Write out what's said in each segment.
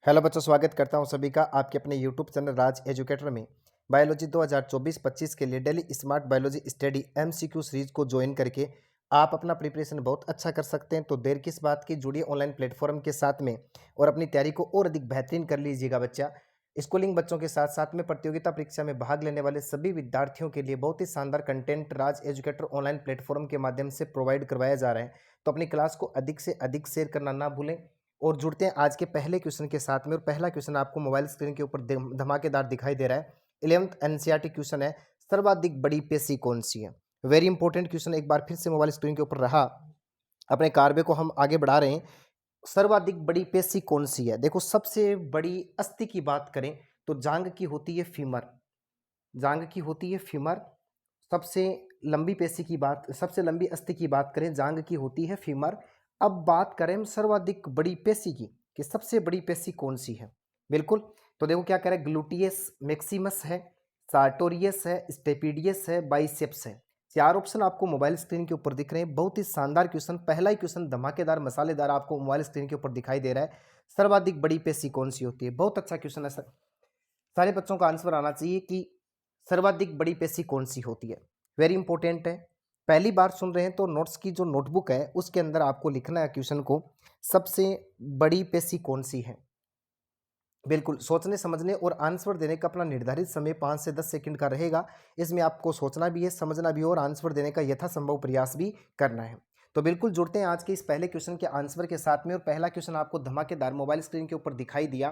Hello बच्चों, स्वागत करता हूं सभी का आपके अपने यूट्यूब चैनल राज एजुकेटर में। बायोलॉजी 2024-25 के लिए daily smart biology study MCQ series को ज्वाइन करके आप अपना प्रिपरेशन बहुत अच्छा कर सकते हैं। तो देर किस बात की, जुड़िए ऑनलाइन प्लेटफॉर्म के साथ में और अपनी तैयारी को और अधिक बेहतरीन कर लीजिएगा बच्चा। स्कूलिंग बच्चों के साथ साथ में प्रतियोगिता परीक्षा में भाग लेने वाले सभी विद्यार्थियों के लिए बहुत ही शानदार कंटेंट राज एजुकेटर ऑनलाइन प्लेटफॉर्म के माध्यम से प्रोवाइड करवाया जा रहा है। तो अपनी क्लास को अधिक से अधिक शेयर करना ना भूलें और जुड़ते हैं आज के पहले क्वेश्चन के साथ में। और पहला क्वेश्चन आपको मोबाइल स्क्रीन के ऊपर धमाकेदार दिखाई दे रहा है। 11th एनसीईआरटी क्वेश्चन है, सर्वाधिक बड़ी पेशी कौन सी है। वेरी इंपॉर्टेंट क्वेश्चन एक बार फिर से मोबाइल स्क्रीन के ऊपर रहा। अपने कार्य को हम आगे बढ़ा रहे हैं। सर्वाधिक बड़ी पेशी कौन सी है। देखो, सबसे बड़ी अस्थि की बात करें तो जांग की होती है फीमर। जांग की होती है फीमर। सबसे लंबी पेशी की बात, सबसे लंबी अस्थि की बात करें, जांग की होती है फीमर। अब बात करें हम सर्वाधिक बड़ी पेशी की कि सबसे बड़ी पेशी कौन सी है। बिल्कुल, तो देखो क्या कह रहा है, ग्लूटियस मैक्सिमस है, सार्टोरियस है, स्टेपिडियस है, बाइसेप्स है। चार ऑप्शन आपको मोबाइल स्क्रीन के ऊपर दिख रहे हैं। बहुत ही शानदार क्वेश्चन, पहला ही क्वेश्चन धमाकेदार मसालेदार आपको मोबाइल स्क्रीन के ऊपर दिखाई दे रहा है। सर्वाधिक बड़ी पेशी कौन सी होती है, बहुत अच्छा क्वेश्चन है सर। सारे बच्चों का आंसर आना चाहिए कि सर्वाधिक बड़ी पेशी कौन सी होती है। वेरी इंपॉर्टेंट है, पहली बार सुन रहे हैं तो नोट्स की जो नोटबुक है उसके अंदर आपको लिखना है क्वेश्चन को, सबसे बड़ी पेशी कौन सी है। बिल्कुल सोचने समझने और आंसर देने का अपना निर्धारित समय 5 से 10 सेकंड का रहेगा। इसमें आपको सोचना भी है, समझना भी है और आंसर देने का यथासंभव प्रयास भी करना है। तो बिल्कुल जुड़ते हैं आज के इस पहले क्वेश्चन के आंसर के साथ में। और पहला क्वेश्चन आपको धमाकेदार मोबाइल स्क्रीन के ऊपर दिखाई दिया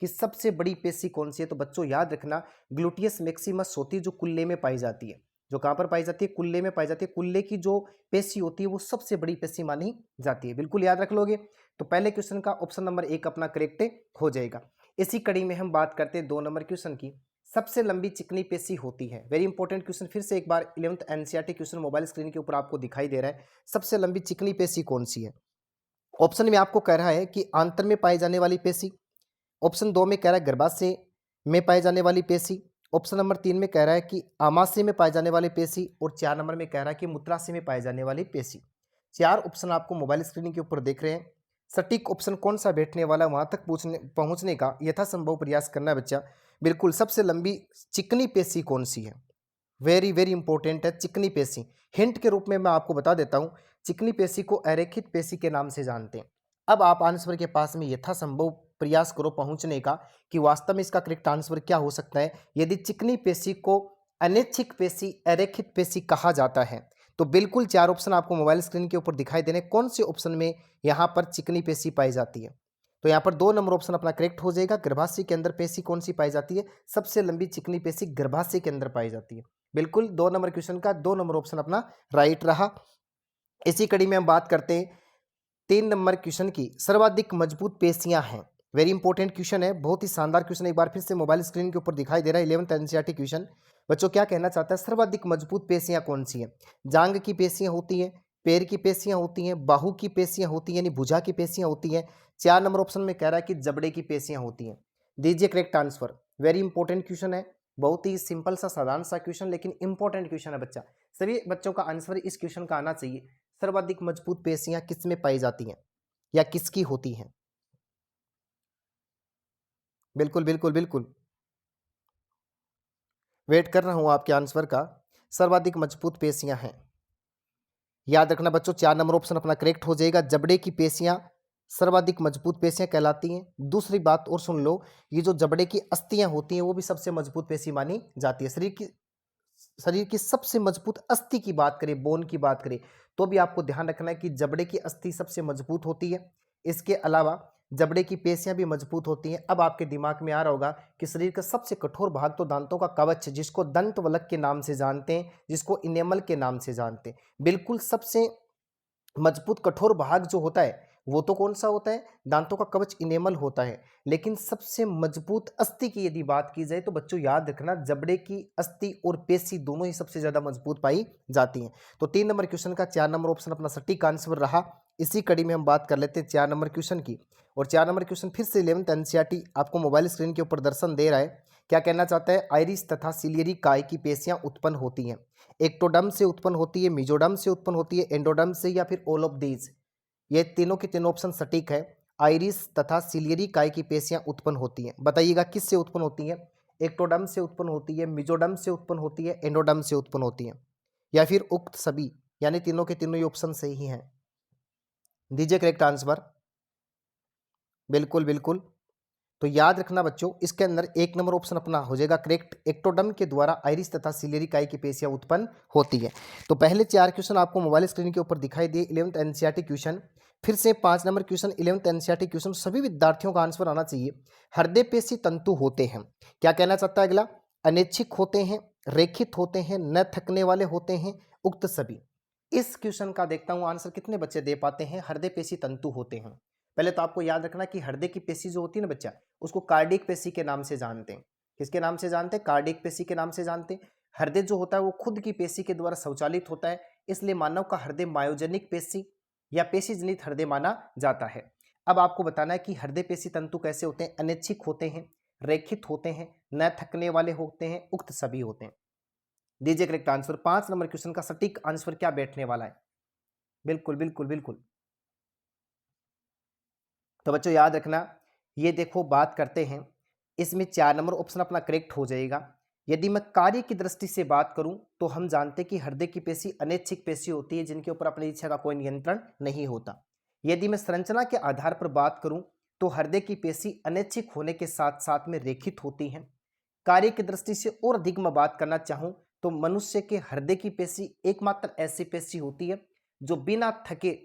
कि सबसे बड़ी पेशी कौन सी है। तो बच्चों याद रखना, ग्लूटियस मैक्सिमस होती है जो कुल्ले में पाई जाती है। जो कहाँ पर पाई जाती है, कुल्ले में पाई जाती है। कुल्ले की जो पेशी होती है वो सबसे बड़ी पेशी मानी जाती है। बिल्कुल याद रख लोगे। तो पहले क्वेश्चन का ऑप्शन नंबर 1 अपना करेक्ट हो जाएगा। इसी कड़ी में हम बात करते हैं 2 नंबर क्वेश्चन की, सबसे लंबी चिकनी पेशी होती है। वेरी इंपॉर्टेंट क्वेश्चन, फिर से एक बार 11th NCERT question mobile screen के ऊपर आपको दिखाई दे रहा है। सबसे लंबी चिकनी पेशी कौन सी है। ऑप्शन में आपको कह रहा है कि आंतर में पाई जाने वाली पेशी। ऑप्शन 2 में कह रहा है गर्भाशय में पाई जाने वाली पेशी। ऑप्शन नंबर 3 में कह रहा है कि आमाशय में पाई जाने वाली पेशी। और 4 नंबर में कह रहा है कि मूत्राशय में पाई जाने वाली पेशी। 4 ऑप्शन आपको मोबाइल स्क्रीन के ऊपर देख रहे हैं। सटीक ऑप्शन कौन सा बैठने वाला, वहां तक पहुंचने का यथासंभव प्रयास करना है बच्चा। बिल्कुल, सबसे लंबी चिकनी पेशी कौन सी है। वेरी वेरी इंपॉर्टेंट है चिकनी पेशी। हिंट के रूप में मैं आपको बता देता हूं, चिकनी पेशी को अरेखित पेशी के नाम से जानते हैं। अब आप आंसर के पास में यथासंभव प्रयास करो पहुंचने का कि वास्तव में इसका करेक्ट आंसर क्या हो सकता है। यदि चिकनी पेशी को अनैच्छिक पेशी, अरेखित पेशी कहा जाता है तो बिल्कुल 4 ऑप्शन आपको मोबाइल स्क्रीन के ऊपर दिखाई दे रहे हैं। कौन से ऑप्शन में यहाँ पर चिकनी पेशी पाई जाती है। तो यहाँ पर 2 नंबर ऑप्शन अपना करेक्ट हो जाएगा। गर्भाशय के अंदर पेशी कौन सी पाई जाती है, सबसे लंबी चिकनी पेशी गर्भाशय के अंदर पाई जाती है। बिल्कुल 2 नंबर क्वेश्चन का 2 नंबर ऑप्शन अपना राइट रहा। इसी कड़ी में हम बात करते हैं 3 नंबर क्वेश्चन की, सर्वाधिक मजबूत पेशियां हैं। वेरी इंपॉर्टेंट क्वेश्चन है, बहुत ही शानदार क्वेश्चन, एक बार फिर से मोबाइल स्क्रीन के ऊपर दिखाई दे रहा है। 11th NCERT question. बच्चों क्या कहना चाहता है, सर्वाधिक मजबूत पेशियां कौन सी हैं। जांग की पेशियां होती हैं, पैर की पेशियां होती हैं, बाहू की पेशियां होती हैं, यानी भुजा की पेशियां होती हैं। 4 नंबर ऑप्शन में कह रहा है कि जबड़े की पेशियां होती हैं। दीजिए correct answer. Very important question है, बहुत ही सिंपल सा साधारण सा क्वेश्चन, लेकिन इंपॉर्टेंट क्वेश्चन है बच्चा। सभी बच्चों का आंसर इस क्वेश्चन का आना चाहिए। सर्वाधिक मजबूत पेशियां किस में पाई जाती हैं या किसकी होती हैं। बिल्कुल बिल्कुल बिल्कुल, वेट कर रहा हूं आपके आंसर का। सर्वाधिक मजबूत पेशियां हैं, याद रखना बच्चों 4 नंबर ऑप्शन अपना करेक्ट हो जाएगा। जबड़े की पेशियां सर्वाधिक मजबूत पेशियां कहलाती हैं। दूसरी बात और सुन लो, ये जो जबड़े की अस्थियां होती हैं वो भी सबसे मजबूत पेशी मानी जाती है। शरीर की सबसे मजबूत अस्थि की बात करें, बोन की बात करें, तो भी आपको ध्यान रखना है कि जबड़े की अस्थि सबसे मजबूत होती है। इसके अलावा जबड़े की पेशियां भी मजबूत होती हैं। अब आपके दिमाग में आ रहा होगा कि शरीर का सबसे कठोर भाग तो दांतों का कवच, जिसको दंत वलक के नाम से जानते हैं, जिसको इनेमल के नाम से जानते हैं। बिल्कुल सबसे मजबूत कठोर भाग जो होता है वो तो कौन सा होता है, दांतों का कवच इनेमल होता है। लेकिन सबसे मजबूत अस्थि की यदि बात की जाए तो बच्चों याद रखना, जबड़े की अस्थि और पेशी दोनों ही सबसे ज्यादा मजबूत पाई जाती हैं। तो 3 नंबर क्वेश्चन का 4 नंबर ऑप्शन अपना सटीक आंसर रहा। इसी कड़ी में हम बात कर लेते हैं 4 नंबर क्वेश्चन की। और 4 नंबर क्वेश्चन फिर से 11th एनसीईआरटी आपको मोबाइल स्क्रीन के ऊपर दर्शन दे रहा है। क्या कहना चाहता है, आइरिस तथा सिलियरी काय की पेशियां उत्पन्न होती हैं। एक्टोडर्म से उत्पन्न होती है, मेसोडर्म से उत्पन्न होती है, एंडोडर्म से, या फिर ऑल ऑफ दीज। ये तीनों के तीनों ऑप्शन सटीक है। आइरिस तथा सिलियरी काय की पेशियां उत्पन्न होती हैं। बताइएगा किससे उत्पन्न होती हैं? एक्टोडर्म से उत्पन्न होती है, मेसोडर्म से उत्पन्न होती है, एंडोडर्म से उत्पन्न होती है, या फिर उक्त सभी, यानी तीनों के तीनों ही ऑप्शन सही हैं। दीजिए करेक्ट आंसर। बिल्कुल बिल्कुल। तो याद रखना बच्चों, इसके अंदर एक नंबर ऑप्शन अपना हो जाएगा करेक्ट। एक्टोडर्म के द्वारा आइरिस तथा सिलियरी काय की पेशियां उत्पन्न होती है। तो पहले 4 क्वेश्चन आपको मोबाइल स्क्रीन के ऊपर दिखाई दिए, 11th एनसीईआरटी क्वेश्चन। फिर से 5 number question 11th NCERT question, सभी विद्यार्थियों का आंसर आना चाहिए। हृदय पेशी तंतु होते हैं, क्या कहना चाहता है अगला? अनैच्छिक होते हैं, रेखित होते हैं, न थकने वाले होते हैं, उक्त सभी। इस क्वेश्चन का देखता हूं आंसर कितने बच्चे दे पाते हैं। हृदय पेशी तंतु होते हैं। पहले तो आपको याद रखना कि हृदय की पेशी जो होती है ना बच्चा, उसको कार्डियक पेशी के नाम से जानते हैं। किसके नाम से जानते हैं? कार्डियक पेशी के नाम से जानते हैं। हृदय जो होता है वो खुद की पेशी के द्वारा संचालित होता है, इसलिए मानव का हृदय मायोजेनिक पेशी या पेशी जनित हृदय माना जाता है। अब आपको बताना है कि हृदय पेशी तंतु कैसे होते हैं। अनैच्छिक होते हैं, रेखित होते हैं, न थकने वाले होते हैं, उक्त सभी होते हैं। दीजिए करेक्ट आंसर। 5 नंबर क्वेश्चन का सटीक आंसर क्या बैठने वाला है? बिल्कुल बिल्कुल बिल्कुल। तो बच्चों याद रखना, ये देखो बात करते हैं, इसमें 4 नंबर ऑप्शन अपना करेक्ट हो जाएगा। यदि मैं कार्य की दृष्टि से बात करूं तो हम जानते हैं कि हृदय की पेशी अनैच्छिक पेशी होती है, जिनके ऊपर अपनी इच्छा का कोई नियंत्रण नहीं होता। यदि मैं संरचना के आधार पर बात करूं तो हृदय की पेशी अनैच्छिक होने के साथ साथ में रेखित होती हैं। कार्य की दृष्टि से और अधिक मैं बात करना चाहूं तो मनुष्य के हृदय की पेशी एकमात्र ऐसी पेशी होती है जो बिना थके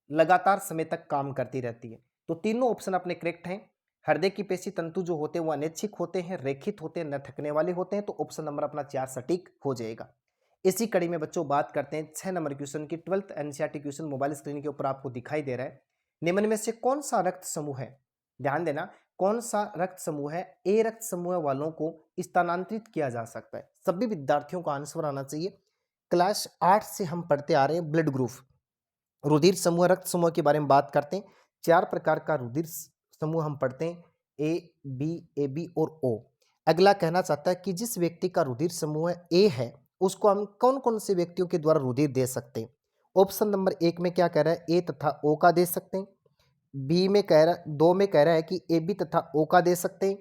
लगातार समय तक काम करती रहती है। तो तीनों ऑप्शन अपने करेक्ट हैं। हृदय की पेशी तंतु जो होते हैं वो अनैच्छिक होते हैं, रेखित होते हैं, न थकने वाले होते हैं। तो ऑप्शन नंबर अपना 4 सटीक हो जाएगा। इसी कड़ी में बच्चों बात करते हैं 6 नंबर क्वेश्चन की। 12th NCERT question mobile screen के ऊपर आपको दिखाई दे रहा है। निम्न में से कौन सा रक्त समूह है, ध्यान देना, कौन सा रक्त समूह है ए रक्त समूह वालों को स्थानांतरित किया जा सकता है? सभी विद्यार्थियों का आंसर आना चाहिए। क्लास 8 से हम पढ़ते आ रहे हैं ब्लड ग्रुप, रुधिर समूह, रक्त समूह के बारे में बात करते हैं। 4 प्रकार का रुधिर समूह हम पढ़ते हैं, ए बी और ओ। अगला कहना चाहता है कि जिस व्यक्ति का रुधिर समूह ए है उसको हम कौन कौन से व्यक्तियों के द्वारा रुधिर दे सकते हैं? ऑप्शन नंबर 1 में क्या कह रहा है? ए तथा ओ का दे सकते हैं। बी में कह रहा है, 2 में कह रहा है कि ए बी तथा ओ का दे सकते हैं,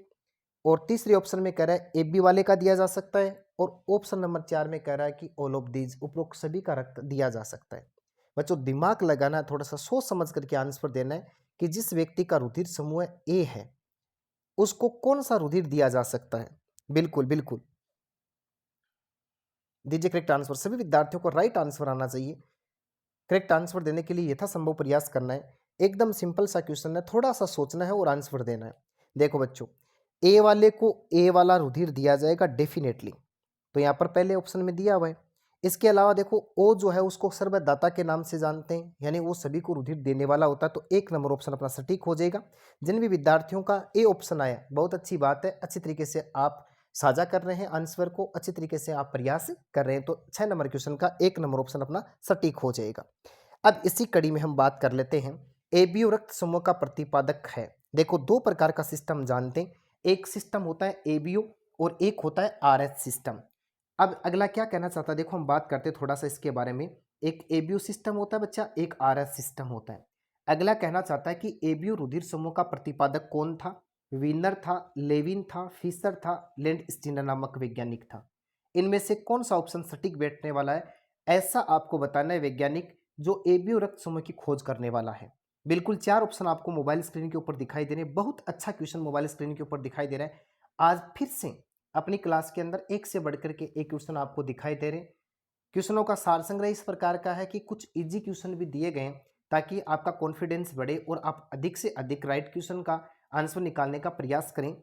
और तीसरे ऑप्शन में कह रहा है ए बी वाले का दिया जा सकता है, और ऑप्शन नंबर 4 में कह रहा है कि ऑल ऑफ दीज, उपरोक्त सभी का रक्त दिया जा सकता है। बच्चों दिमाग लगाना है, थोड़ा सा सोच समझ करके आंसर देना है कि जिस व्यक्ति का रुधिर समूह ए है उसको कौन सा रुधिर दिया जा सकता है। बिल्कुल बिल्कुल, दीजिए करेक्ट आंसर। सभी विद्यार्थियों को राइट आंसर आना चाहिए। करेक्ट आंसर देने के लिए यथासंभव प्रयास करना है। एकदम सिंपल सा क्वेश्चन है, थोड़ा सा सोचना है और आंसर देना है। देखो बच्चों, ए वाले को ए वाला रुधिर दिया जाएगा डेफिनेटली, तो यहाँ पर पहले ऑप्शन में दिया हुआ है। इसके अलावा देखो ओ जो है उसको सर्वदाता के नाम से जानते हैं, यानी वो सभी को रुधिर देने वाला होता है। तो 1 नंबर ऑप्शन अपना सटीक हो जाएगा। जिन भी विद्यार्थियों का ए ऑप्शन आया, बहुत अच्छी बात है, अच्छी तरीके से आप साझा कर रहे हैं आंसर को, अच्छी तरीके से आप प्रयास कर रहे हैं। तो 6 नंबर क्वेश्चन का 1 नंबर ऑप्शन अपना सटीक हो जाएगा। अब इसी कड़ी में हम बात कर लेते हैं एबीओ रक्त समूह का प्रतिपादक है। देखो 2 प्रकार का सिस्टम जानते हैं, एक सिस्टम होता है एबीओ और एक होता है आरएच सिस्टम। अब अगला क्या कहना चाहता है, देखो हम बात करते हैं थोड़ा सा इसके बारे में। एक एबीओ सिस्टम होता है बच्चा, एक आरएच सिस्टम होता है। अगला कहना चाहता है कि एबीओ रुधिर समूह का प्रतिपादक कौन था? वीनर था, लेविन था, फिशर था, लैंड स्टीनर नामक वैज्ञानिक था। इनमें से कौन सा ऑप्शन सटीक बैठने वाला है? ऐसा आपको बताना है वैज्ञानिक जो एबीओ रक्त समूह की खोज करने वाला है। बिल्कुल 4 ऑप्शन आपको मोबाइल स्क्रीन के ऊपर दिखाई दे रहे हैं। बहुत अच्छा क्वेश्चन मोबाइल स्क्रीन के ऊपर दिखाई दे रहा है। आज फिर से अपनी क्लास के अंदर एक से बढ़कर के एक क्वेश्चन आपको दिखाई दे रहे हैं। क्वेश्चनों का सार संग्रह इस प्रकार का है कि कुछ इजी क्वेश्चन भी दिए गए हैं ताकि आपका कॉन्फिडेंस बढ़े और आप अधिक से अधिक राइट क्वेश्चन का आंसर निकालने का प्रयास करें।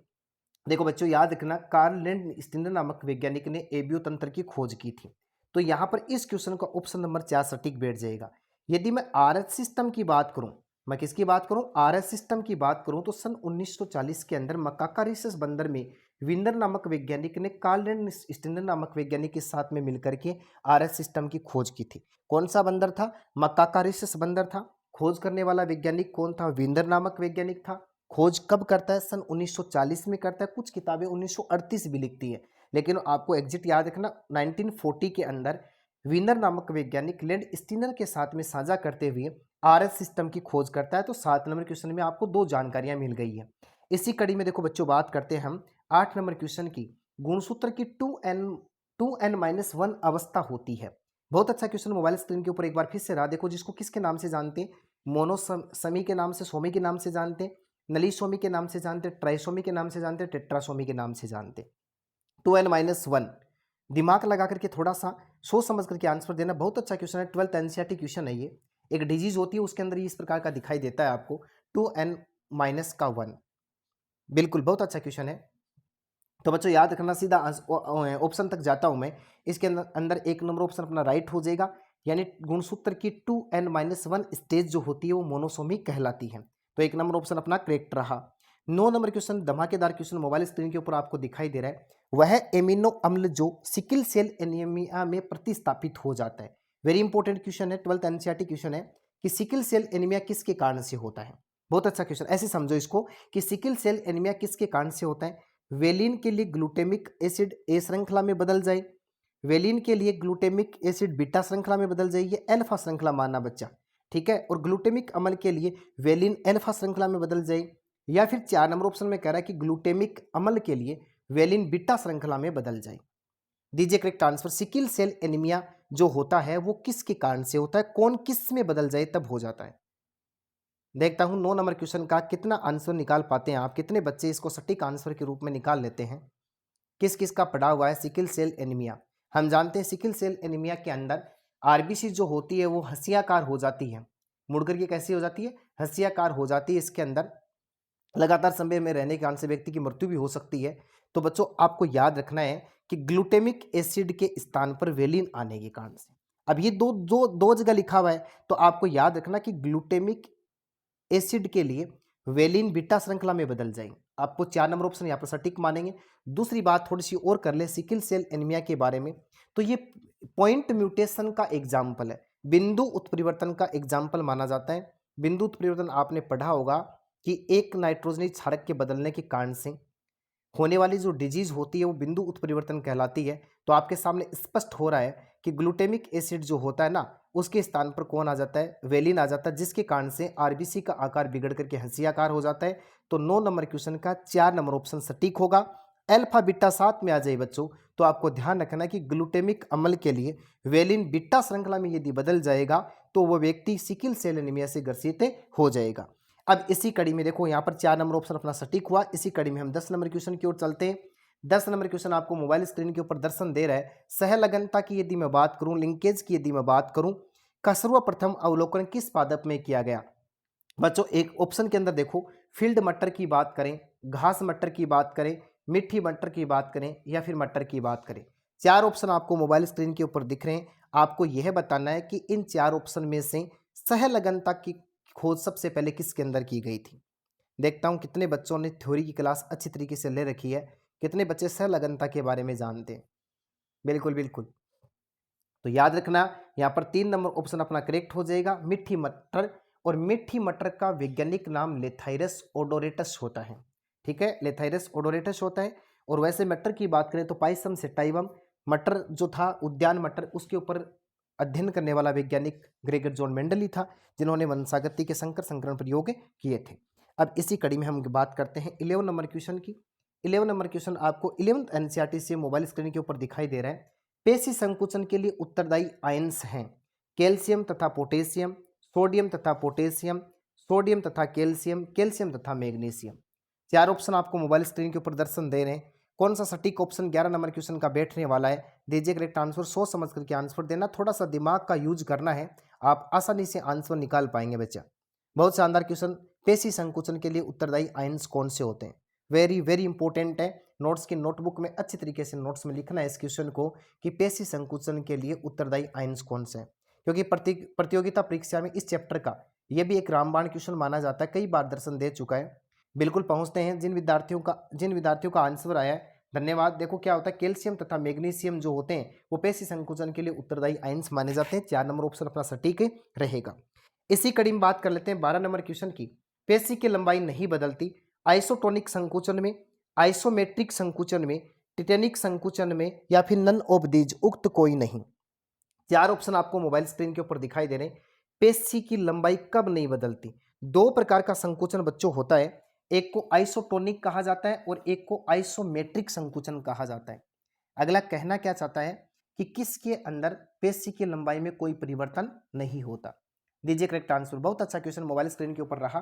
देखो बच्चों याद रखना, कार्ल लैंड स्टीनर नामक वैज्ञानिक ने एबीओ तंत्र की खोज की थी। तो यहाँ पर इस क्वेश्चन का ऑप्शन नंबर 4 सटीक बैठ जाएगा। यदि मैं आरएच सिस्टम की बात करूं, मैं किसकी बात करूं? आरएच सिस्टम की बात करूं तो सन 1940 के अंदर मकाकारिसस बंदर में विंडर नामक वैज्ञानिक ने कार्ल लैंड स्टीनर नामक वैज्ञानिक के साथ में मिलकर के आरएच सिस्टम की खोज की थी। कौन सा बंदर था? मकाकारिसस बंदर था। खोज करने वाला वैज्ञानिक कौन था? विंडर नामक वैज्ञानिक था। खोज कब करता है? सन 1940 में करता है। कुछ किताबें 1938 भी लिखती है, लेकिन आपको एग्जिट याद रखना 1940 के अंदर विनर नामक वैज्ञानिक लैंड स्टीनर के साथ में साझा करते हुए आरएस सिस्टम की खोज करता है। तो 7 नंबर क्वेश्चन में आपको 2 जानकारियां मिल गई है। इसी कड़ी में देखो बच्चों, बात करते हैं हम 8 नंबर क्वेश्चन की। गुणसूत्र की 2n-1 अवस्था होती है। बहुत अच्छा क्वेश्चन मोबाइल स्क्रीन के ऊपर एक बार फिर से रहा। देखो, जिसको किसके नाम से जानते हैं? मोनोसमी के नाम से, सोमी के नाम से जानते हैं, नलीसोमी के नाम से जानते हैं, ट्राइसोमी के नाम से जानते हैं, टेट्रासोमी के नाम से जानते हैं। 2n-1 दिमाग लगा करके थोड़ा सा सोच समझ करके आंसर देना। बहुत अच्छा क्वेश्चन है, 12th एनसीईआरटी क्वेश्चन है ये। एक डिजीज होती है, उसके अंदर ये इस प्रकार का दिखाई देता है आपको, 2n-1। बिल्कुल, बहुत अच्छा क्वेश्चन है। तो बच्चों याद रखना, सीधा ऑप्शन तक जाता हूं मैं। इसके अंदर 1 नंबर ऑप्शन अपना राइट हो जाएगा, यानी गुणसूत्र की 2n-1 स्टेज जो होती है वो मोनोसोमी कहलाती है। तो 1 नंबर ऑप्शन अपना करेक्ट रहा। 9 नंबर क्वेश्चन, धमाकेदार क्वेश्चन मोबाइल स्क्रीन के ऊपर आपको दिखाई दे रहा है। वह एमिनो अम्ल जो सिकल सेल एनीमिया में प्रतिस्थापित हो जाता है। वेरी इंपॉर्टेंट क्वेश्चन है, 12th एनसीईआरटी क्वेश्चन है कि सिकल सेल एनीमिया किसके कारण से होता है। बहुत अच्छा क्वेश्चन, ऐसे समझो इसको कि सिकल सेल एनीमिया किसके कारण से होता है। वेलिन के लिए ग्लूटेमिक एसिड ए श्रृंखला में बदल जाए, वेलिन के लिए ग्लूटेमिक एसिड बीटा श्रृंखला में बदल जाए, ये अल्फा श्रृंखला मानना बच्चा, ठीक है। और ग्लूटेमिक अम्ल के लिए वेलिन अल्फा श्रृंखला में बदल जाए, या फिर 4 नंबर ऑप्शन में कह रहा है कि ग्लूटेमिक अम्ल के लिए वेलिन बीटा श्रृंखला में बदल जाए। दीजिए correct answer. Sickle cell anaemia जो होता है वो किसके कारण से होता है, कौन किस में बदल जाए तब हो जाता है। देखता हूं 9 नंबर क्वेश्चन का कितना आंसर निकाल पाते हैं आप, कितने बच्चे इसको सटीक आंसर के रूप में निकाल लेते हैं। किस किस का पड़ा हुआ है सिकल सेल एनीमिया। हम जानते हैं सिकल सेल एनीमिया के अंदर आरबीसी जो होती है वो हंसियाकार हो जाती है, मुड़कर के कैसी हो जाती है, हंसियाकार हो जाती है। इसके अंदर लगातार समय में रहने के कारण से व्यक्ति की मृत्यु भी हो सकती है। तो बच्चों आपको याद रखना है कि ग्लूटेमिक एसिड के स्थान पर वेलिन आने के कारण से, अब ये दो जगह लिखा हुआ है, तो आपको याद रखना कि ग्लूटेमिक एसिड के लिए वेलिन बीटा श्रृंखला में बदल जाएंगे। आपको 4 नंबर ऑप्शन यहाँ पर सटीक मानेंगे। दूसरी बात थोड़ी सी और कर ले सिकल सेल एनीमिया के बारे में, तो ये पॉइंट म्यूटेशन का एग्जाम्पल है, बिंदु उत्परिवर्तन का एग्जाम्पल माना जाता है। बिंदु उत्परिवर्तन आपने पढ़ा होगा कि एक नाइट्रोजनी क्षारक के बदलने के कारण से होने वाली जो डिजीज होती है वो बिंदु उत्परिवर्तन कहलाती है। तो आपके सामने स्पष्ट हो रहा है कि ग्लूटेमिक एसिड जो होता है ना, उसके स्थान पर कौन आ जाता है, वेलिन आ जाता है, जिसके कारण से आरबीसी का आकार बिगड़ करके हंसियाकार हो जाता है। तो 9 नंबर क्वेश्चन का 4 नंबर ऑप्शन सटीक होगा। अल्फा बीटा साथ में आ जाए बच्चों, तो आपको ध्यान रखना है कि ग्लूटेमिक अम्ल के लिए वेलिन बीटा श्रृंखला में यदि बदल जाएगा तो वह व्यक्ति सिकल सेल एनीमिया से ग्रसित हो जाएगा। अब इसी कड़ी में देखो यहाँ पर 4 नंबर ऑप्शन अपना सटीक हुआ। इसी कड़ी में हम 10 नंबर क्वेश्चन की ओर चलते हैं। 10 नंबर क्वेश्चन आपको मोबाइल स्क्रीन के ऊपर दर्शन दे रहा है। सहलगनता की यदि मैं बात करूं, लिंकेज की यदि मैं बात करूं, का सर्वप्रथम अवलोकन किस पादप में किया गया। बच्चों एक ऑप्शन के अंदर देखो, फील्ड मटर की बात करें, घास मटर की बात करें, मिट्टी मटर की बात करें, या फिर मटर की बात करें। 4 ऑप्शन आपको मोबाइल स्क्रीन के ऊपर दिख रहे हैं। आपको यह बताना है कि इन 4 ऑप्शन में से सहलगनता की खोज सबसे पहले किसके अंदर की गई थी। देखता हूं कितने बच्चों ने थ्योरी की क्लास अच्छी तरीके से ले रखी है, कितने बच्चे सहलगनता के बारे में जानते हैं। बिल्कुल बिल्कुल, तो याद रखना यहाँ पर 3 नंबर ऑप्शन अपना करेक्ट हो जाएगा, मिट्टी मटर। और मिट्टी मटर का वैज्ञानिक नाम लेथाइरस ओडोरेटस होता है, ठीक है, लेथाइरस ओडोरेटस होता है। और वैसे मटर की बात करें तो पाइसम सेटाइवम मटर जो था, उद्यान मटर, उसके ऊपर अध्ययन करने वाला वैज्ञानिक ग्रेगर जॉन मेंडल ही था, जिन्होंने वंशागति के संकर संकरण प्रयोग किए थे। अब इसी कड़ी में हम बात करते हैं 11 नंबर क्वेश्चन की। 11 नंबर क्वेश्चन आपको 11th एनसीईआरटी से मोबाइल स्क्रीन के ऊपर दिखाई दे रहा है। पेशी संकुचन के लिए उत्तरदायी आयन्स हैं कैल्शियम तथा पोटेशियम, सोडियम तथा पोटेशियम, सोडियम तथा कैल्शियम, कैल्शियम तथा मैग्नीशियम। 4 ऑप्शन आपको मोबाइल स्क्रीन के ऊपर दर्शन दे रहे हैं। कौन सा सटीक ऑप्शन 11 नंबर क्वेश्चन का बैठने वाला है, दीजिए करेक्ट आंसर। सोच समझ करके आंसर देना, थोड़ा सा दिमाग का यूज करना है, आप आसानी से आंसर निकाल पाएंगे बच्चा। बहुत शानदार क्वेश्चन, पेशी संकुचन के लिए उत्तरदायी आयन्स कौन से होते हैं, वेरी वेरी इंपॉर्टेंट है। नोट्स की नोटबुक में अच्छी तरीके से नोट्स में लिखना है इस क्वेश्चन को कि पेशी संकुचन के लिए उत्तरदायी आयन्स कौन से हैं, क्योंकि प्रतियोगिता परीक्षा में इस चैप्टर का यह भी एक रामबाण क्वेश्चन माना जाता है, कई बार दर्शन दे चुका है। बिल्कुल पहुंचते हैं जिन विद्यार्थियों का आंसर आया है, धन्यवाद। देखो क्या होता है, कैल्शियम तथा मैग्नीशियम जो होते हैं वो पेशी संकुचन के लिए उत्तरदायी आयन्स माने जाते हैं। 4 नंबर ऑप्शन अपना सटीक रहेगा। इसी कड़ी में बात कर लेते हैं 12 नंबर क्वेश्चन की। पेशी की लंबाई नहीं बदलती, आइसोटोनिक संकुचन में, आइसोमेट्रिक संकुचन में, टिटेनिक संकुचन में, या फिर नन ऑफ दीज उक्त कोई नहीं। 4 ऑप्शन आपको मोबाइल स्क्रीन के ऊपर दिखाई दे रहे हैं। पेशी की लंबाई कब नहीं बदलती? दो प्रकार का संकुचन बच्चों होता है, एक को आइसोटोनिक कहा जाता है और एक को आइसोमेट्रिक संकुचन कहा जाता है। अगला कहना क्या चाहता है कि किसके अंदर पेशी की लंबाई में कोई परिवर्तन नहीं होता? दीजिए करेक्ट आंसर। बहुत अच्छा क्वेश्चन मोबाइल स्क्रीन के ऊपर रहा।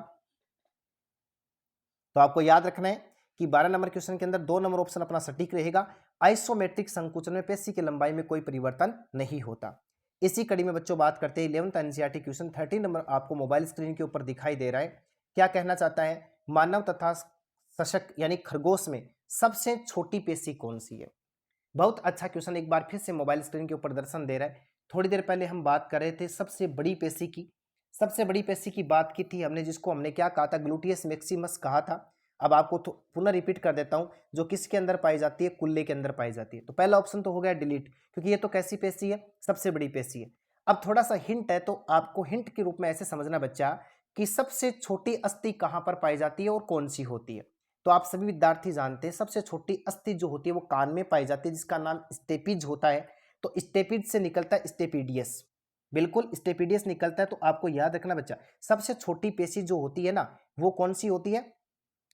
तो आपको याद रखना है कि 12 नंबर क्वेश्चन के अंदर 2 नंबर ऑप्शन अपना सटीक रहेगा। आइसोमेट्रिक संकुचन में पेशी की लंबाई में कोई परिवर्तन नहीं होता। इसी कड़ी में बच्चों बात करते हैं 11th एनसीईआरटी क्वेश्चन 13 नंबर आपको मोबाइल स्क्रीन के ऊपर दिखाई दे रहा है। क्या कहना चाहता है? मानव तथा सशक यानी खरगोश में सबसे छोटी पेशी कौन सी है? बहुत अच्छा क्वेश्चन एक बार फिर से मोबाइल स्क्रीन के ऊपर दर्शन दे रहा है। थोड़ी देर पहले हम बात कर रहे थे सबसे बड़ी पेशी की। सबसे बड़ी पेशी की बात की थी हमने, जिसको हमने क्या कहा था? ग्लूटियस मैक्सिमस कहा था। अब आपको पुनः रिपीट कर देता हूं, जो किसके अंदर पाई जाती है? कुल्ले के अंदर पाई जाती है। तो पहला ऑप्शन तो हो गया डिलीट, क्योंकि ये तो कैसी पेशी है? सबसे बड़ी पेशी है। अब थोड़ा सा हिंट है, तो आपको हिंट के रूप में ऐसे समझना बच्चा कि सबसे छोटी अस्थि कहां पर पाई जाती है और कौन सी होती है। तो आप सभी विद्यार्थी जानते हैं सबसे छोटी अस्थि जो होती है वो कान में पाई जाती है, जिसका नाम स्टेपिज होता है। तो स्टेपिज से निकलता है स्टेपिडियस। बिल्कुल स्टेपिडियस निकलता है। तो आपको याद रखना बच्चा, सबसे छोटी पेशी जो होती है ना, वो कौन सी होती है?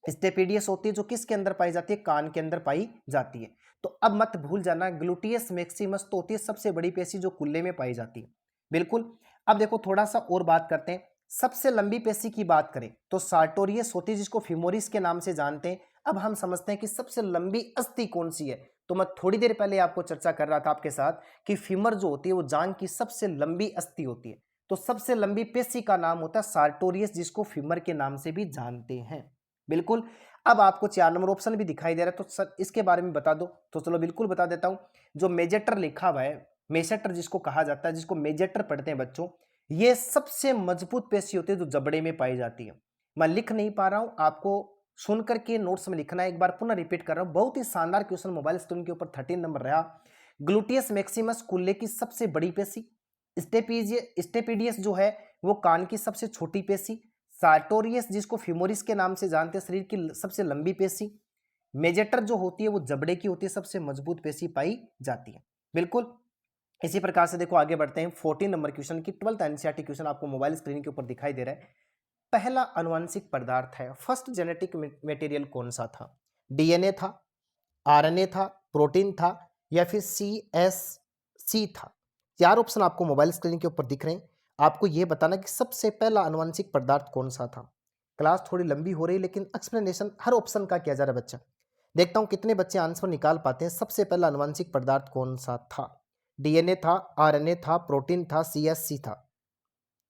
स्टेपिडियस होती है, जो किसके अंदर पाई जाती है? कान के अंदर पाई जाती है। तो अब मत भूल जाना, ग्लूटियस मैक्सिमस तो होती है सबसे बड़ी पेशी जो कुल्ले में पाई जाती है। बिल्कुल। अब देखो थोड़ा सा और बात करते हैं। सबसे लंबी पेशी की बात करें तो सार्टोरियस होती है, जिसको फिमोरिस के नाम से जानते हैं। अब हम समझते हैं कि सबसे लंबी अस्थि कौन सी है। तो मैं थोड़ी देर पहले आपको चर्चा कर रहा था आपके साथ कि फीमर जो होती है वो जांघ की सबसे लंबी अस्थि होती है। तो सबसे लंबी पेशी का नाम होता है सार्टोरियस, जिसको फीमर के नाम से भी जानते हैं। बिल्कुल। अब आपको 4 नंबर ऑप्शन भी दिखाई दे रहा है, तो सर इसके बारे में बता दो। तो चलो बिल्कुल बता देता हूं। जो मेजेटर लिखा हुआ है, मेसेटर जिसको कहा जाता है, जिसको मेजेटर पढ़ते हैं बच्चों, ये सबसे मजबूत पेशी होती है जो जबड़े में पाई जाती है। मैं लिख नहीं पा रहा हूं, आपको सुन करके नोट्स में लिखना है। एक बार पुनः रिपीट कर रहा हूं, बहुत ही शानदार क्वेश्चन मोबाइल स्क्रीन के ऊपर 13 नंबर रहा। ग्लूटियस मैक्सिमस कुल्ले की सबसे बड़ी पेशी, स्टेपिडियस जो है वो कान की सबसे छोटी पेशी, सार्टोरियस जिसको फिमोरिस के नाम से जानते हैं शरीर की सबसे लंबी पेशी, मेजेटर जो होती है वो जबड़े की होती है, सबसे मजबूत पेशी पाई जाती है। बिल्कुल। इसी प्रकार से देखो आगे बढ़ते हैं 14 नंबर क्वेश्चन की 12th एनसीईआरटी क्वेश्चन आपको मोबाइल स्क्रीन के ऊपर दिखाई दे रहा है। पहला अनुवांशिक पदार्थ है, फर्स्ट जेनेटिक मटेरियल कौन सा था? डीएनए था, आरएनए था, प्रोटीन था, या फिर सीएससी था? 4 ऑप्शन आपको मोबाइल स्क्रीन के ऊपर दिख रहे हैं। आपको यह बताना कि सबसे पहला अनुवांशिक पदार्थ कौन सा था। क्लास थोड़ी लंबी हो रही है, लेकिन एक्सप्लेनेशन हर ऑप्शन का किया जा रहा है बच्चा। देखता हूं कितने बच्चे आंसर निकाल पाते हैं। सबसे पहला अनुवांशिक पदार्थ कौन सा था? डीएनए था, आरएनए था, प्रोटीन था, सीएससी था?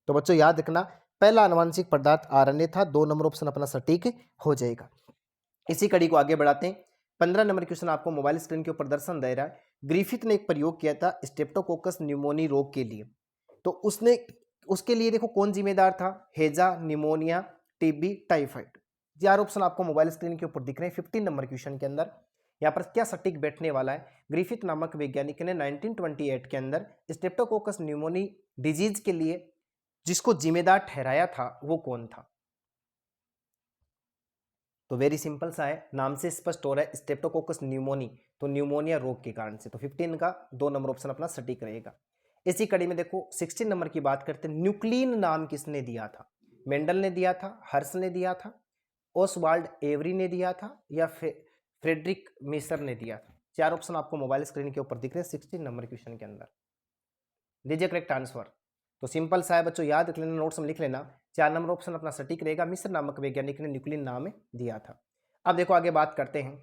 तो बच्चों याद रखना, पहला अनुवांशिक पदार्थ आरएनए था। 2 नंबर ऑप्शन अपना सटीक हो जाएगा। इसी कड़ी को आगे बढ़ाते हैं। 15 नंबर क्वेश्चन आपको मोबाइल स्क्रीन के ऊपर दर्शन दे रहा है। ग्रिफिथ ने एक प्रयोग किया था स्ट्रेप्टोकोकस न्यूमोनी रोग के लिए। तो उसने उसके लिए देखो कौन जिम्मेदार था? हेजा, निमोनिया, टीबी, टाइफाइड? 4 ऑप्शन आपको मोबाइल स्क्रीन के ऊपर दिख रहे हैं 15 नंबर क्वेश्चन के अंदर। यहाँ पर क्या सटीक बैठने वाला है? ग्रिफिथ नामक वैज्ञानिक ने 1928 के अंदर स्ट्रेप्टोकोकस न्यूमोनी डिजीज के लिए जिसको जिम्मेदार ठहराया था वो कौन था? तो वेरी सिंपल सा है, नाम से स्पष्ट हो रहा है स्ट्रेप्टोकोकस न्यूमोनी, तो न्यूमोनिया रोग के कारण से। तो 15 का 2 नंबर ऑप्शन अपना सटीक रहेगा। इसी कड़ी में देखो 16 नंबर की बात करते हैं। न्यूक्लिन नाम किसने दिया था? मेंडल ने दिया था, हर्ष ने दिया था, ओसवाल्ड एवरी ने दिया था, या फ्रेडरिक मेसर ने दिया था? 4 ऑप्शन आपको मोबाइल स्क्रीन के ऊपर दिख रहे हैं 16 नंबर क्वेश्चन के अंदर। दीजिए करेक्ट आंसर। तो सिंपल सा है बच्चों, याद रख लेना, नोट्स में लिख लेना। 4 नंबर ऑप्शन अपना सटीक रहेगा। मिस्र नामक वैज्ञानिक ने न्यूक्लिन नाम दिया था। अब देखो आगे बात करते हैं।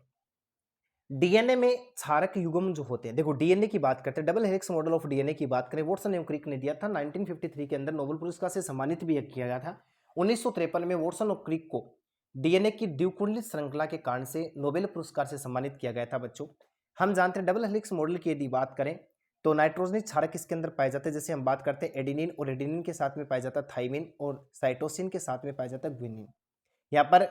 डीएनए में क्षारक युग्म जो होते हैं, देखो डीएनए की बात करते हैं, double helix model of DNA की बात करें, वॉटसन एवं क्रिक ने दिया था। 1953 के अंदर नोबेल पुरस्कार से सम्मानित भी किया गया था। 1953 में वॉटसन और क्रिक को डीएनए की द्विकुंडलित श्रृंखला के कारण से नोबेल पुरस्कार से सम्मानित किया गया था बच्चों। हम जानते हैं डबल हेलिक्स मॉडल की यदि बात करें तो नाइट्रोजनिक क्षारक किसके अंदर पाए जाते हैं? जैसे हम बात करते हैं एडिनिन, और एडिनिन के साथ में पाया जाता है थाइमिन, और साइटोसिन के साथ में पाया जाता है ग्विनिन। यहाँ पर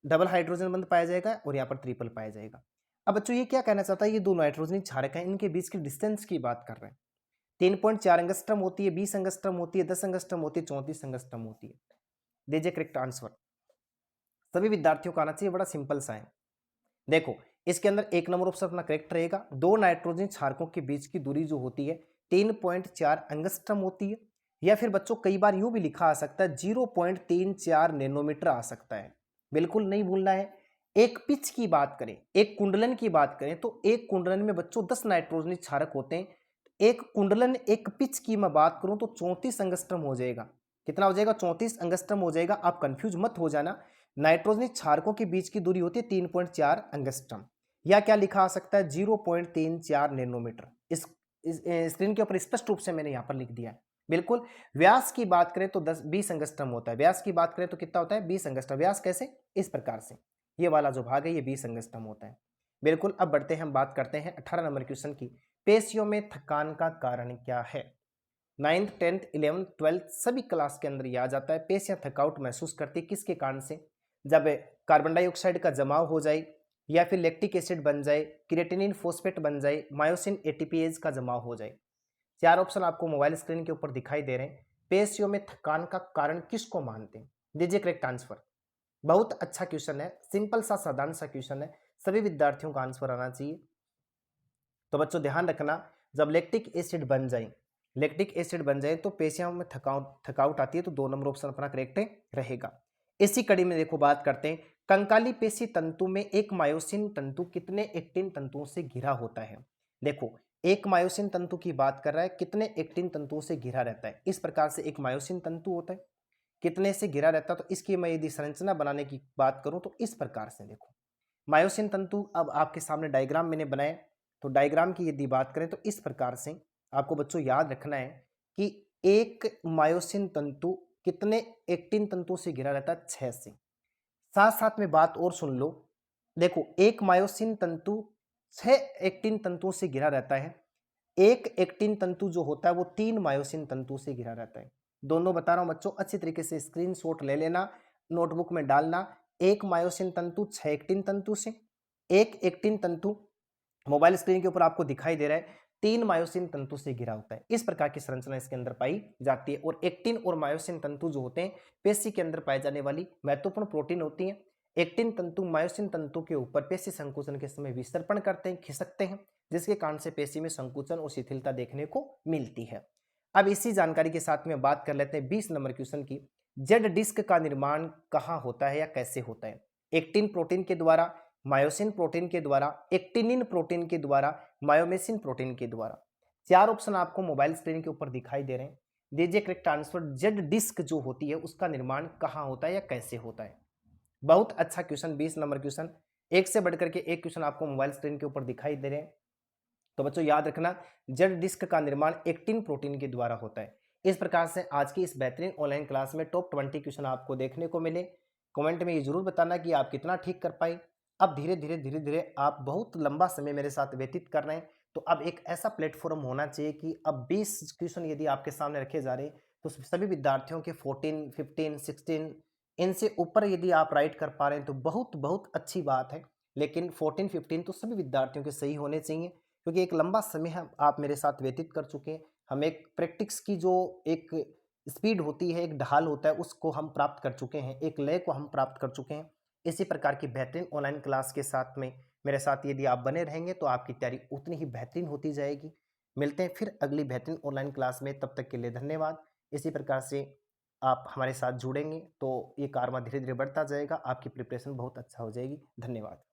डबल हाइड्रोजन बंध पाया जाएगा और यहाँ पर ट्रिपल पाया जाएगा। अब बच्चों ये क्या कहना चाहता है? ये दो नाइट्रोजनिक क्षारक हैं, इनके बीच की डिस्टेंस की बात कर रहे हैं। 3.4 एंगस्ट्रम होती है, 20 एंगस्ट्रम होती है, 10 एंगस्ट्रम होती है, 34 एंगस्ट्रम होती है। दीजिए करेक्ट आंसर। सभी विद्यार्थियों का आना चाहिए, बड़ा सिंपल सा है। देखो इसके अंदर 1 नंबर ऑप्शन अपना करेक्ट रहेगा। दो नाइट्रोजन क्षारकों के बीच की दूरी जो होती है 3.4 एंगस्ट्रम होती है। या फिर बच्चों कई बार यूं भी लिखा आ सकता है 0.34 नैनोमीटर आ सकता है। बिल्कुल नहीं भूलना है। एक पिच की बात करें, एक कुंडलन की बात करें तो एक कुंडलन में बच्चों 10 नाइट्रोजनी क्षारक होते हैं। एक कुंडलन एक पिच की मैं बात करूं तो 34 अंगस्ट्रम हो जाएगा। कितना हो जाएगा? 34 अंगस्ट्रम हो जाएगा। आप कंफ्यूज मत हो जाना। नाइट्रोजनी क्षारकों के बीच की दूरी होती है 3.4 अंगस्ट्रम। या क्या लिखा आ सकता है? 0.34 नैनोमीटर। इस स्क्रीन के ऊपर स्पष्ट रूप से मैंने यहां पर लिख दिया है। बिल्कुल। व्यास की बात करें तो 20 अंगस्ट्रम होता है। व्यास की बात करें तो कितना होता है? 20 अंगस्ट्रम। व्यास कैसे? इस प्रकार से। ये वाला जो भाग है ये 20 अंगस्ट्रम होता है। बिल्कुल। अब बढ़ते हैं, हम बात करते हैं 18 नंबर क्वेश्चन की। पेशियों में थकान का कारण क्या है? 9th 10th 11th 12th सभी क्लास के अंदर ये आ जाता है। पेशियां थकावट महसूस करती है किसके कारण से? जब कार्बन डाइऑक्साइड का जमाव हो जाए, या फिर लैक्टिक एसिड बन जाए, क्रिएटिनिन फॉस्फेट बन जाए, मायोसिन एटीपीएज का जमाव हो जाए। चार ऑप्शन आपको मोबाइल स्क्रीन के ऊपर दिखाई दे रहे हैं। पेशियों में थकान का कारण किसको मानते हैं? दीजिए करेक्ट आंसर। बहुत अच्छा क्वेश्चन है, सिंपल सा साधारण सा क्वेश्चन है, सभी विद्यार्थियों का आंसर आना चाहिए। तो बच्चों ध्यान रखना, जब लैक्टिक एसिड बन जाए, लैक्टिक एसिड बन जाए तो पेशियों में थकावट आती है। तो 2 नंबर ऑप्शन अपना करेक्ट रहेगा। इसी कड़ी में देखो बात करते हैं, कंकाली पेशी तंतु में एक मायोसिन तंतु कितने एक्टिन तंतुओं से घिरा होता है? देखो, एक मायोसिन तंतु की बात कर रहा है, कितने एक्टिन तंतुओं से घिरा रहता है? इस प्रकार से एक मायोसिन तंतु होता है, कितने से घिरा रहता है? तो इसकी मैं यदि संरचना बनाने की बात करूं तो इस प्रकार से देखो, मायोसिन तंतु अब आपके सामने डायग्राम मैंने बनाया। तो डायग्राम की यदि बात करें तो इस प्रकार से आपको बच्चों याद रखना है कि एक मायोसिन तंतु कितने एक्टिन तंतुओं से घिरा रहता है? 6 से। साथ साथ में बात और सुन लो, देखो एक मायोसिन तंतु 6 एक्टिन तंतुओं से घिरा रहता है। एक एक्टिन तंतु जो होता है वो 3 मायोसिन तंतु से घिरा रहता है। दोनों बता रहा हूं बच्चों, अच्छी तरीके से स्क्रीनशॉट ले लेना, नोटबुक में डालना। एक मायोसिन तंतु 6 एक्टिन तंतु से, एक एक्टिन तंतु मोबाइल स्क्रीन के ऊपर आपको दिखाई दे रहा है 3 मायोसिन तंतु से घिरा होता है। इस प्रकार की संरचना इसके अंदर पाई जाती है। और एक्टिन और मायोसिन तंतु जो होते हैं पेशी के अंदर पाई जाने वाली महत्वपूर्ण प्रोटीन होती है। एक्टिन तंतु मायोसिन तंतु के ऊपर पेशी संकुचन के समय विसर्पण करते हैं, खिसकते हैं, जिसके कारण से पेशी में संकुचन और शिथिलता देखने को मिलती है। अब इसी जानकारी के साथ में बात कर लेते हैं 20 नंबर क्वेश्चन की। जेड डिस्क का निर्माण कहाँ होता है या कैसे होता है? एक्टिन प्रोटीन के द्वारा, मायोसिन प्रोटीन के द्वारा, एक्टिनिन प्रोटीन के द्वारा, मायोमेसिन प्रोटीन के द्वारा। चार ऑप्शन आपको मोबाइल स्क्रीन के ऊपर दिखाई दे रहे हैं। दीजिए करेक्ट आंसर। जेड डिस्क जो होती है उसका निर्माण कहाँ होता है या कैसे होता है? बहुत अच्छा क्वेश्चन, 20 नंबर क्वेश्चन। एक से बढ़कर के एक क्वेश्चन आपको मोबाइल स्क्रीन के ऊपर दिखाई दे रहे हैं। तो बच्चों याद रखना, जेड डिस्क का निर्माण एक्टिन प्रोटीन के द्वारा होता है। इस प्रकार से आज की इस बेहतरीन ऑनलाइन क्लास में टॉप 20 क्वेश्चन आपको देखने को मिले। कमेंट में ये जरूर बताना कि आप कितना ठीक कर पाए। अब धीरे धीरे आप बहुत लंबा समय मेरे साथ व्यतीत कर रहे हैं, तो अब एक ऐसा प्लेटफॉर्म होना चाहिए कि अब 20 क्वेश्चन यदि आपके सामने रखे जा रहे हैं तो सभी विद्यार्थियों के 14 15 16 इनसे ऊपर यदि आप राइट कर पा रहे हैं तो बहुत बहुत अच्छी बात है। लेकिन 14 15 तो सभी विद्यार्थियों के सही होने चाहिए, क्योंकि एक लंबा समय है आप मेरे साथ व्यतीत कर चुके हैं। हम एक प्रैक्टिस की जो एक स्पीड होती है, एक ढाल होता है, उसको हम प्राप्त कर चुके हैं, एक लय को हम प्राप्त कर चुके हैं। इसी प्रकार की बेहतरीन ऑनलाइन क्लास के साथ में मेरे साथ यदि आप बने रहेंगे तो आपकी तैयारी उतनी ही बेहतरीन होती जाएगी। मिलते हैं फिर अगली बेहतरीन ऑनलाइन क्लास में, तब तक के लिए धन्यवाद। इसी प्रकार से आप हमारे साथ जुड़ेंगे तो ये कारवा धीरे धीरे बढ़ता जाएगा, आपकी प्रिपरेशन बहुत अच्छा हो जाएगी। धन्यवाद।